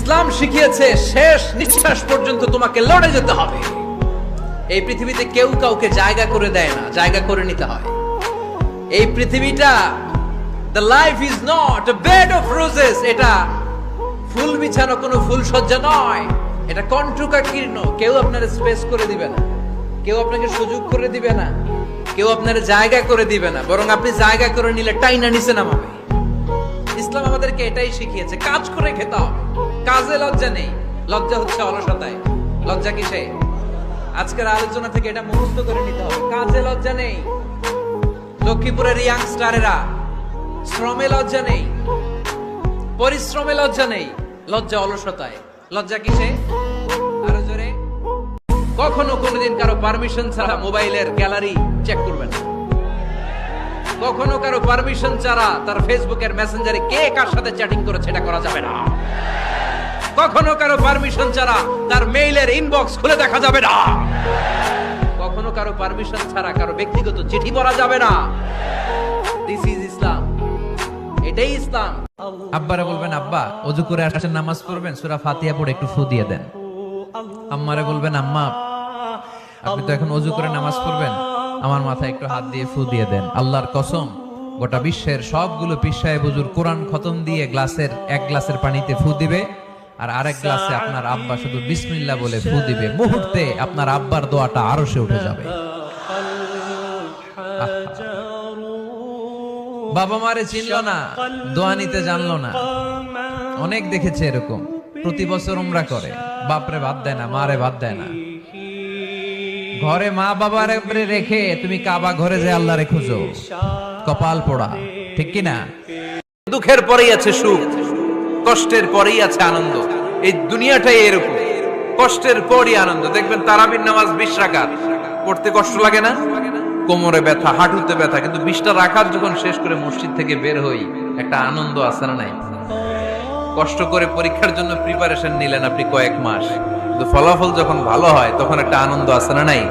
ইসলাম শিখিয়েছে শেষ নিঃশ্বাস পর্যন্ত তোমাকে লড়ে যেতে হবে। এই পৃথিবীতে কেউ কাউকে জায়গা করে দেয় না, জায়গা করে নিতে হয়। এই পৃথিবীটা the life is not a bed of roses, এটা ফুল বিছানো কোনো ফুল সজ্জা নয়, এটা কণ্টকাকীর্ণ। কেউ আপনার স্পেস করে দিবে না, কেউ আপনাকে সুযোগ করে দিবে না, কেউ আপনার জায়গা করে দিবে না, বরং আপনি জায়গা করে নিলে টাইনা নিচে নামাবে। ইসলাম আমাদেরকে এটাই শিখিয়েছে, কাজ করে খেতে হবে। কাজে লজ্জা নেই, লজ্জা হচ্ছে অলসতায়। লজ্জা কিসে? আজকের আলোচনা থেকে এটা মুখস্থ করে নিতে হবে, কাজে লজ্জা নেই। লক্ষ্মীপুরের ইয়াংস্টারেরা শ্রমে লজ্জা নেই, পরিশ্রমে লজ্জা নেই, লজ্জা অলসতায়। লজ্জা কিসে? আরো জোরে। কখনো কোনোদিন কারো পারমিশন ছাড়া মোবাইলের গ্যালারি চেক করবেন না। কখনো কারো পারমিশন ছাড়া তার ফেসবুকের মেসেঞ্জারে কে কার সাথে চ্যাটিং করেছে এটা করা যাবে না। কখনো কারো পারমিশন ছাড়া তার মেইলের ইনবক্স খুলে দেখা যাবে না। কখনো কারো পারমিশন ছাড়া কারো ব্যক্তিগত চিঠি পড়া যাবে না। দিস ইজ ইসলাম, এটাই ইসলাম। আব্বারে বলবেন, আব্বা ওযু করে আসছেন, নামাজ পড়বেন, সূরা ফাতিহা পড়ে একটু ফু দিয়ে দেন। আম্মারে বলবেন, আম্মা আপনি তো এখন ওযু করে নামাজ পড়বেন, আমার মাথায় একটু হাত দিয়ে ফু দিয়ে দেন। আল্লাহর কসম, গোটা বিশ্বের সবগুলো পীর সাহেব হুজুর কোরআন খতম দিয়ে এক গ্লাসের পানিতে ফু দিবে, আর আরেক গ্লাসে আপনার আব্বা শুধু বিসমিল্লাহ বলে ফু দিবে। মুহূর্তে আপনার আব্বার দোয়াটা আরশে উঠে যাবে। বাবা মারে চিনলো না, দোয়া নিতে জানলো না। অনেক দেখেছে এরকম, প্রতি বছর উমরা করে, বাপরে বাদ দেয় না, মারে বাদ দেয় না। ঘরে মা বাবার রেখে তুমি কাবা ঘরে যে আল্লাহরে খুঁজো, কপাল পোড়া, ঠিক কি না? দুঃখের পরেই আছে সুখ, কষ্টের পরেই আছে আনন্দ। এই দুনিয়াটাই এরকম, কষ্টের পরই আনন্দ। দেখবেন তারাবির নামাজ 20 রাকাত পড়তে কষ্ট লাগে না? কোমরে ব্যথা, হাঁটুতে ব্যথা, কিন্তু 20টা রাকাত যখন শেষ করে মসজিদ থেকে বের হই, একটা আনন্দ আছে না নাই? কষ্ট করে পরীক্ষার জন্য প্রিপারেশন নিলেন আপনি কয়েক মাস, কিন্তু ফলাফল যখন ভালো হয় তখন একটা আনন্দ আছে না নাই?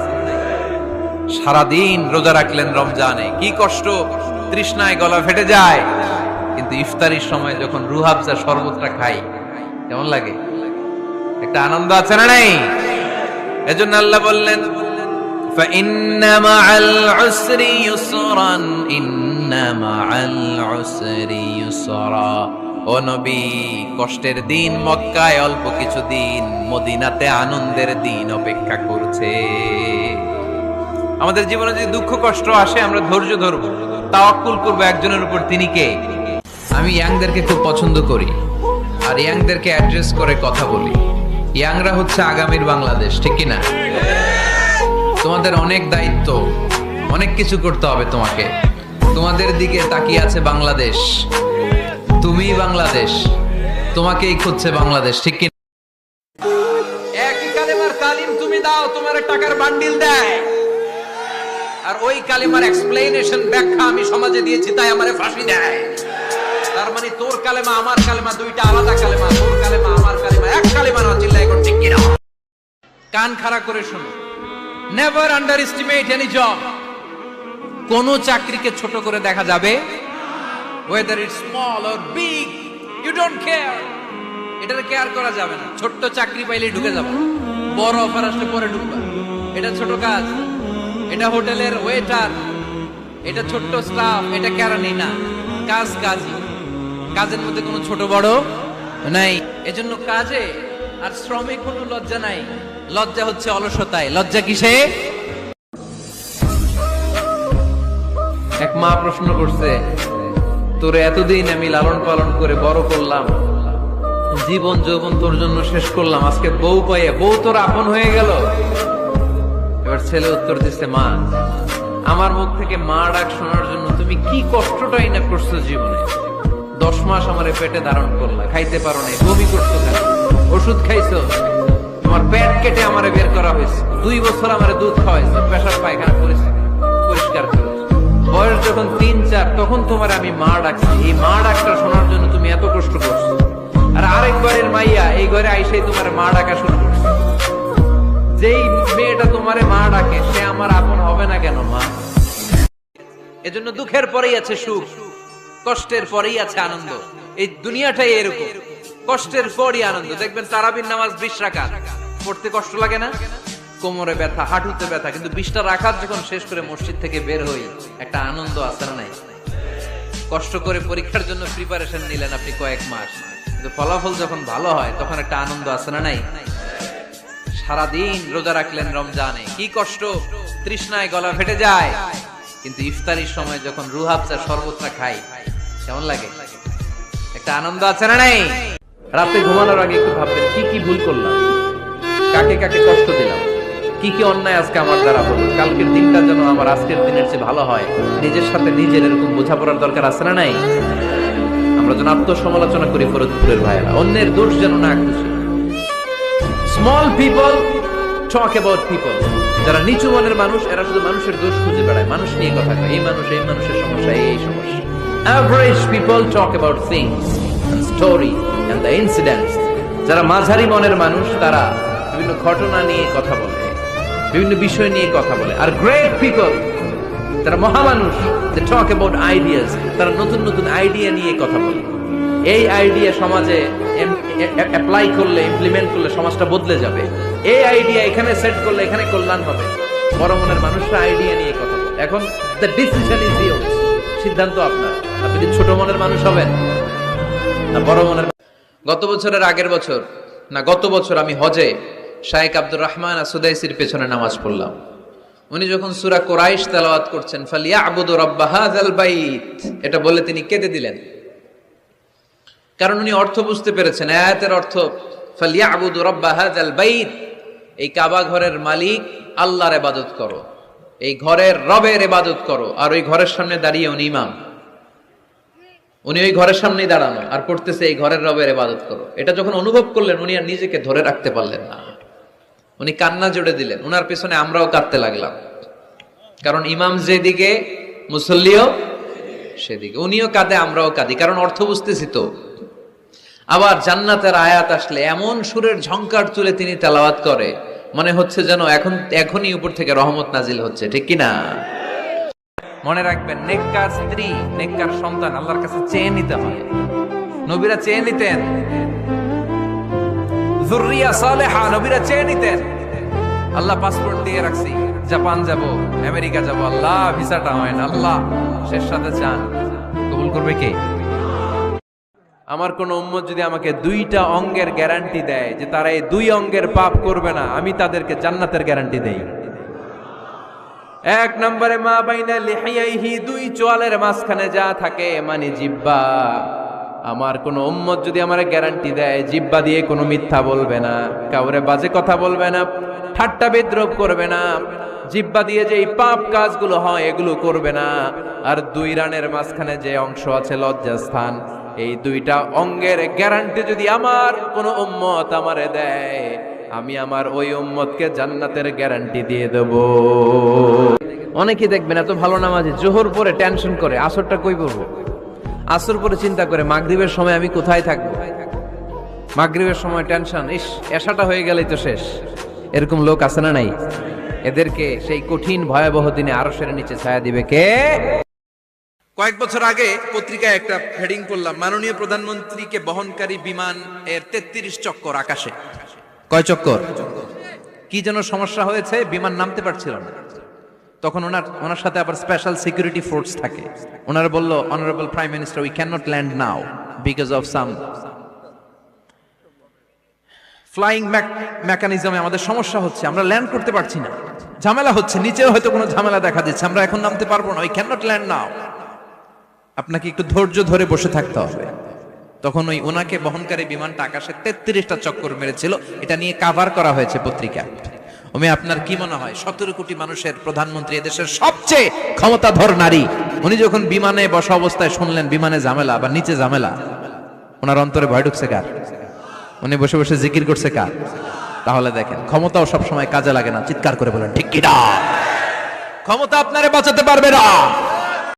সারাদিন রোজা রাখলেন রমজানে, কি কষ্ট, তৃষ্ণায় গলা ফেটে যায়, কিন্তু ইফতারির সময় যখন রুহাবজা শরবতটা খাই, কেমন লাগে? একটা আনন্দ আছে না নাই? এজন্য আল্লাহ বললেন, فَإِنَّ مَعَ الْعُسْرِ يُسْرًا إِنَّ مَعَ الْعُسْرِ يُسْرًا। ও নবী, কষ্টের দিন মক্কায় অল্প কিছু দিন, মদিনাতে আনন্দের দিন অপেক্ষা করছে। আমাদের জীবনে যদি দুঃখ কষ্ট আসে, আমরা ধৈর্য ধরবো, তাওয়াক্কুল করবো একজনের উপর, তিনি কে? আমি ইয়াংদেরকে খুব পছন্দ করি, আর ইয়াংদেরকে অ্যাড্রেস করে কথা বলি। ইয়াংরা হচ্ছে আগামীর বাংলাদেশ, ঠিক কি না? তোমাদের অনেক দায়িত্ব, অনেক কিছু করতে হবে তোমাকে। তোমাদের দিকে তাকিয়ে আছে বাংলাদেশ, তুমি বাংলাদেশ, তোমাকেই খুঁজছে বাংলাদেশ, ঠিক কি? একই কালেমার তালিম তুমি দাও, তোমার টাকার বান্ডিল দেয়, আর ওই কালেমার এক্সপ্লেনেশন, ব্যাখ্যা আমি সমাজে দিয়েছি তাই আমারে ফাঁসি দেয়। তার মানে তোর কালেমা আমার কালেমা দুইটা আলাদা কালেমা, তোর কালেমা আমার কালেমা এক কালেমা না, চিল্লায় এখন ঠিক কিনা? কান খাড়া করে শোনো, never under estimate any job. কোন চাকরিকে ছোট করে দেখা যাবে, whether it's small or big, you don't care, এটার কেয়ার করা যাবে না। ছোট্ট চাকরি পাইলে ঢুকে যাবে, বড় অফার আসলে পরে ঢুকবা। এটা ছোট কাজ, এটা হোটেলের ওয়েটার, এটা ছোট্ট স্টাফ, এটা কেরানি না, কাজ কাজই। কাজের মধ্যে কোনো ছোট বড় নাই। এজন্য কাজে আর শ্রমে কোনো লজ্জা নাই, লজ্জা হচ্ছে অলসতায়। লজ্জা কিসে? এক মা প্রশ্ন করছে, তোরে এতদিন আমি লালন পালন করে বড় করলাম, জীবন যৌবন তোর জন্য শেষ করলাম, আজকে বউ পাইয়া বউ তোর আপন হয়ে গেল। এবার ছেলে উত্তর দিচ্ছে, মা আমার মুখ থেকে মা ডাক শোনার জন্য তুমি কি কষ্টটাই না করছো জীবনে। 10 মাস আমার পেটে ধারণ করলা, খাইতে পারো নাই, বমি করছো কেন, ওষুধ খাইছো, তোমার পেট কেটে আমারে বের করা হয়েছে, 2 বছর আমারে দুধ খাওয়াইছো, পেশাব পায়খানা করেছে, পরিষ্কার করেছে। বয়স যখন 3-4 তখন তোমার আমি মা ডাকছি, এই মা ডাকটা শোনার জন্য তুমি এত কষ্ট করছো। আর আরেকবারের মাইয়া এই ঘরে আইসেই তোমার মা ডাকা শুরু করছে। যেই মেয়েটা তোমারে মা ডাকে সে আমার আপন হবে না কেন মা? এজন্য দুঃখের পরেই আছে সুখ, কষ্টের পরেই আছে আনন্দ। এই দুনিয়াটাই এরকম, কষ্টের পরই আনন্দ। দেখবেন তারাবির নামাজ 20 রাকাত পড়তে কষ্ট লাগে না? কোমরে ব্যথা, হাঁটুতে ব্যথা, কিন্তু 20টা রাকাত যখন শেষ করে মসজিদ থেকে বের হই একটা আনন্দ আছে না নাই? কষ্ট করে পরীক্ষার জন্য প্রিপারেশন নিলেন আপনি কয়েক মাস, কিন্তু ফলাফল যখন ভালো হয় তখন একটা আনন্দ আছে না নাই? সারাদিন রোজা রাখলেন রমজানে, কি কষ্ট, তৃষ্ণায় গলা ফেটে যায়, কিন্তু ইফতারির সময় যখন রুহ আফজা শরবতটা খাই কেমন লাগে? একটা আনন্দ আছে না নাই? রাতে ঘুমানোর আগে একটু ভাববেন কি কি ভুল করলাম, কাকে কাকে কষ্ট দিলাম, কি কি অন্যায় আজকে আমার দ্বারা হলো, কালকের দিনটা যেন আমার আজকের দিনের চেয়ে ভালো হয়। নিজের সাথে নিজের এরকম বোঝাপড়ার দরকার আছে না নাই? আমরা যেন আত্মসমালোচনা করি ফরিদপুরের ভাইয়েরা, অন্যের দোষ যেন না খুশি। Small people talk about people. যারা নিচু মনের মানুষ এরা শুধু মানুষের দোষ খুঁজে বেড়ায়, মানুষ নিয়ে কথা কয়, এই মানুষের সমস্যা, এই সমস্যা। Average people talk about things and story and the incidents. যারা মাঝারি মনের মানুষ তারা বিভিন্ন ঘটনা নিয়ে কথা বলে, বিভিন্ন বিষয় নিয়ে কথা বলে। আর গ্রেট পিপল, তারা মহামানুষ, they talk about ideas. তারা নতুন নতুন আইডিয়া নিয়ে কথা বলে। এই আইডিয়া সমাজে অ্যাপ্লাই করলে, ইমপ্লিমেন্ট করলে সমাজটা বদলে যাবে। এই আইডিয়া এখানে সেট করলে এখানে কল্যাণ হবে। বড় মনের মানুষরা আইডিয়া নিয়ে কথা বলে। এখন the decision is yours, সিদ্ধান্ত আপনার। আপনি কি ছোট মনের মানুষ হবেন না বড় মনের? গত বছরের আগের বছর না গত বছর আমি হজে শাইখ আব্দুর রহমান আসুদাইসির পেছনে নামাজ পড়লাম। উনি যখন সূরা কুরাইশ তেলাওয়াত করছেন, ফালিয়াবুদু রাব্ব হাযাল বাইত, এটা বলে তিনি কেঁদে দিলেন। কারণ উনি অর্থ বুঝতে পেরেছেন, আয়াতের অর্থ ফালিয়াবুদু রাব্ব হাযাল বাইত, এই কাবা ঘরের মালিক আল্লাহর ইবাদত করো, এই ঘরের রবের ইবাদত করো। আর ওই ঘরের সামনে দাঁড়িয়ে উনি ইমাম, উনি ওই ঘরের সামনেই দাঁড়ানো আর পড়তেছে এই ঘরের রবের ইবাদত করো। এটা যখন অনুভব করলেন উনি আর নিজেকে ধরে রাখতে পারলেন না, উনি কান্না জুড়ে দিলেন। উনার পেছনে আমরাও কাঁদতে লাগলাম, কারণ ইমাম যেদিকে মুসল্লিও সেদিকে। উনিও কাঁদে, আমরাও কাঁদি, কারণ অর্থ বুঝতেছি তো। আবার জান্নাতের আয়াত আসলে এমন সুরের ঝংকার তুলে তিনি তেলাওয়াত করে, মনে হচ্ছে যেন এখনই উপর থেকে রহমত নাজিল হচ্ছে, ঠিক কিনা? মনে রাখবেন, নেককার স্ত্রী, নেককার সন্তান আল্লাহর কাছে চেয়ে নিতে হয়। নবীরা চেয়ে নিতেন, যুররিয়া সালেহা নবীরা চেয়ে নিতেন। আল্লাহ পাসপোর্ট দিয়ে রাখছি, জাপান যাব, আমেরিকা যাব, আল্লাহ ভিসাটা হয় না, আল্লাহ শেষ সাথে চান, কবুল করবে কে? আমার কোন উম্মত যদি আমাকে 2টা অঙ্গের গ্যারান্টি দেয় যে তারা এই 2 অঙ্গের পাপ করবে না, আমি তাদেরকে জান্নাতের গ্যারান্টি দেই। 1 নম্বরে মা বাইনা লিহিয়াইহি, 2 চোয়ালের মাঝখানে যা থাকে মানে জিহ্বা। আমার কোন উম্মত যদি আমার গ্যারান্টি দেয় জিহ্বা দিয়ে কোনো মিথ্যা বলবে না, কাউরে বাজে কথা বলবে না, ঠাট্টা বিদ্রূপ করবে না, জিহ্বা দিয়ে যে এই পাপ কাজগুলো হয় এগুলো করবে না। আর 2 রানের মাঝখানে যে অংশ আছে লজ্জাস্থান, এই 2টা অঙ্গের গ্যারান্টি যদি আমার কোন উম্মত আমারে দেয়, আমি আমার ওই উম্মতকে জান্নাতের গ্যারান্টি দিয়ে দেব। অনেকেই দেখবেন এত ভালো নামাজি, জোহর পরে টেনশন করে আসরটা কই পড়বো, আসর পরে চিন্তা করে মাগরিবের সময় আমি কোথায় থাকবো, মাগরিবের সময় টেনশন, ইস এশাটা হয়ে গেলেই তো শেষ। এরকম লোক আছে না নাই? এদেরকে সেই কঠিন ভয়াবহ দিনে আরশের নিচে ছায়া দিবে কে? কয়েক বছর আগে পত্রিকায় একটা হেডিং পড়লাম, মাননীয় প্রধানমন্ত্রীকে বহনকারী বিমান এর 33 চক্কর আকাশে। কয় চক্কর? কি যেন সমস্যা হয়েছে, বিমান নামতে পারছিল না। তখন ওনার সাথে আবার স্পেশাল সিকিউরিটি ফোর্স থাকে। ওনারা বলল, honourable prime minister, we can not land now because of some flying মেকানিজমে আমাদের সমস্যা হচ্ছে, আমরা ল্যান্ড করতে পারছি না, ঝামেলা হচ্ছে, নিচেও হয়তো কোনো ঝামেলা দেখা দিচ্ছে, আমরা এখন নামতে পারবো না, উই ক্যান নট ল্যান্ড নাও। আপনাকে একটু ধৈর্য ধরে বসে থাকতে হবে। তখন ওই ওনাকে বহনকারী বিমানটা আকাশে 33টা চক্কর মেরেছিল, এটা নিয়ে কাভার করা হয়েছে পত্রিকায়। আপনার কি মনে হয় 17 কোটি মানুষের প্রধানমন্ত্রী, এদেশের সবচেয়ে ক্ষমতাধর নারী, উনি যখন বিমানে বসা অবস্থায় শুনলেন বিমানে ঝামেলা বা নিচে ঝামেলা, ওনার অন্তরে ভয় ঢুকছে কার? উনি বসে বসে জিকির করছে কার? তাহলে দেখেন, ক্ষমতাও সবসময় কাজে লাগে না। চিৎকার করে বলেন ঠিক কিনা? ক্ষমতা আপনারে বাঁচাতে পারবে না।